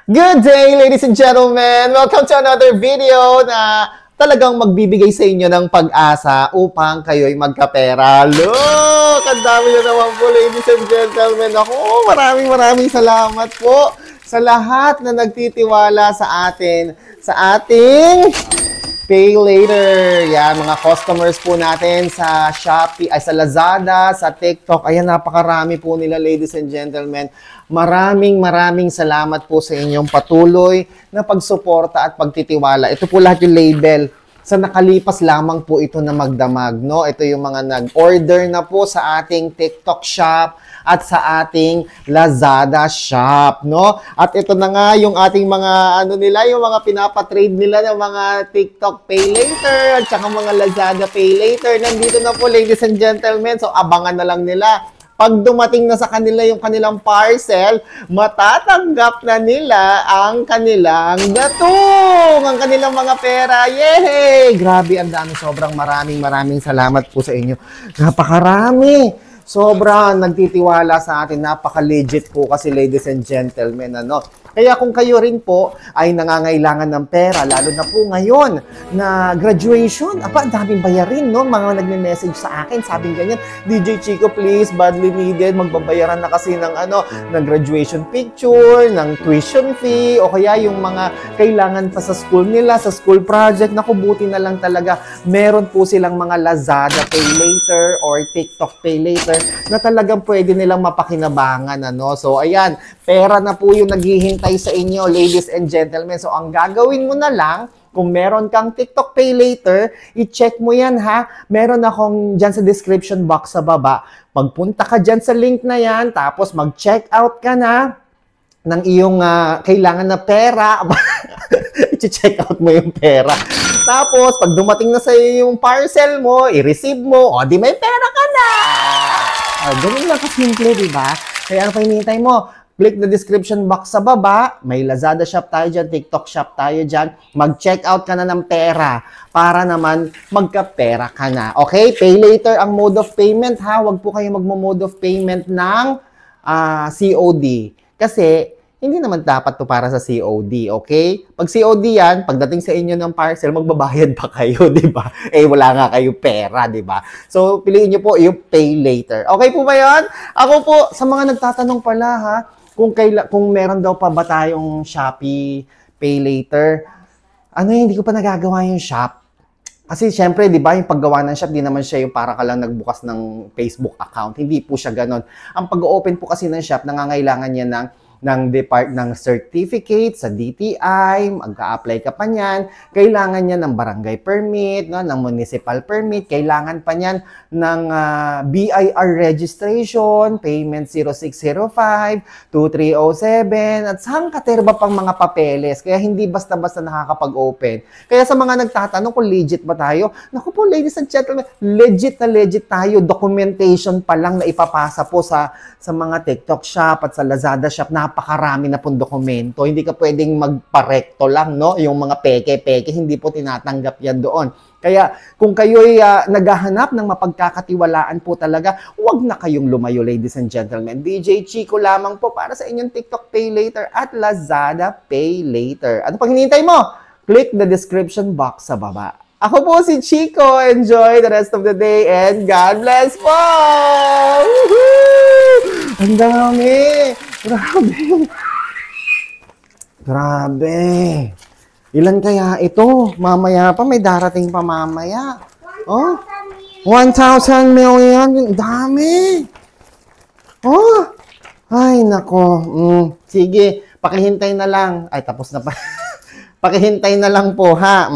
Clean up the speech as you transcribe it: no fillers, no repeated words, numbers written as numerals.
Good day, ladies and gentlemen! Welcome to another video na talagang magbibigay sa inyo ng pag-asa upang kayo'y magkapera. Look! Ang dami na naman po, ladies and gentlemen. Ako, maraming salamat po sa lahat na nagtitiwala sa atin, sa ating Pay Later. Yan, mga customers po natin sa Shopee, ay sa Lazada, sa TikTok. Ayan, napakarami po nila, ladies and gentlemen. Maraming salamat po sa inyong patuloy na pagsuporta at pagtitiwala. Ito po lahat yung label. Sa nakalipas lamang po ito na magdamag, no? Ito yung mga nag-order na po sa ating TikTok shop at sa ating Lazada shop, no? At ito na nga yung ating mga yung mga pinapatrade nila ng mga TikTok Pay Later at saka mga Lazada Pay Later. Nandito na po, ladies and gentlemen. So abangan na lang nila. Pag dumating na sa kanila yung kanilang parcel, matatanggap na nila ang kanilang gatong, ang kanilang mga pera. Yay! Grabe, ang dami. Sobrang maraming salamat po sa inyo. Napakarami. Sobrang nagtitiwala sa atin. Napaka-legit po kasi, ladies and gentlemen. Kaya kung kayo rin po ay nangangailangan ng pera, lalo na po ngayon na graduation, ang daming bayarin, no? Mga nagme-message sa akin, sabing ganyan, DJ Chico, please, badly needed, magbabayaran na kasi ng ng graduation picture, ng tuition fee, o kaya yung mga kailangan pa sa school nila, sa school project. Naku, buti na lang talaga, meron po silang mga Lazada Pay Later or TikTok Pay Later na talagang pwede nilang mapakinabangan, So, ayan, pera na po yung naghihintay sa inyo, ladies and gentlemen. So, ang gagawin mo na lang, kung meron kang TikTok Pay Later, i-check mo yan, ha? Meron akong dyan sa description box sa baba. Pagpunta ka dyan sa link na yan, tapos mag-check out ka na ng iyong kailangan na pera. I-check out mo yung pera. Tapos, pag dumating na sa yung parcel mo, i-receive mo, o di may pera ka na! Ganun lang kasimple, di ba? Kaya ano pa hinihintay mo? Click the description box sa baba. May Lazada shop tayo dyan, TikTok shop tayo dyan. Mag-check out ka na ng pera para naman magka-pera ka na. Okay? Pay later ang mode of payment, ha? Huwag po kayo mag-mode of payment ng COD. Kasi hindi naman dapat to para sa COD, okay? Pag COD yan, pagdating sa inyo ng parcel, magbabayad pa kayo, di ba? Wala nga kayo pera, di ba? So, piliin nyo po yung pay later. Okay po ba yun? Ako po, sa mga nagtatanong pala, ha, kung meron daw pa ba tayong Shopee Pay Later, hindi ko pa nagagawa yung shop. Kasi syempre, di ba, yung paggawa ng shop, di naman siya yung para ka lang nagbukas ng Facebook account. Hindi po siya ganon. Ang pag-open po kasi ng shop, nangangailangan niya ng certificate sa DTI, magka-apply ka pa niyan, kailangan niya ng barangay permit, no, ng municipal permit, kailangan pa niyan ng BIR registration, payment 0605, 2307, at sangkaterba pang mga papeles. Kaya hindi basta-basta nakakapag-open. Kaya sa mga nagtatanong kung legit ba tayo, naku po, ladies and gentlemen, legit na legit tayo. Documentation pa lang na ipapasa po sa mga TikTok shop at sa Lazada shop, napakarami na pong dokumento. Hindi ka pwedeng magparekto lang, no? Yung mga peke-peke, hindi po tinatanggap yan doon. Kaya kung kayo'y naghahanap ng mapagkakatiwalaan po talaga, huwag na kayong lumayo, ladies and gentlemen. DJ Chico lamang po para sa inyong TikTok Pay Later at Lazada Pay Later. Ano pang hinihintay mo? Click the description box sa baba. Ako po si Chico. Enjoy the rest of the day and God bless po! Woohoo! Ang dami! Grabe! Ilan kaya ito? Mamaya pa, may darating pa mamaya. 1,000 million. Dami! Ay, nako. Sige, pakihintay na lang. Ay, tapos na pa. Pakihintay na lang po, ha?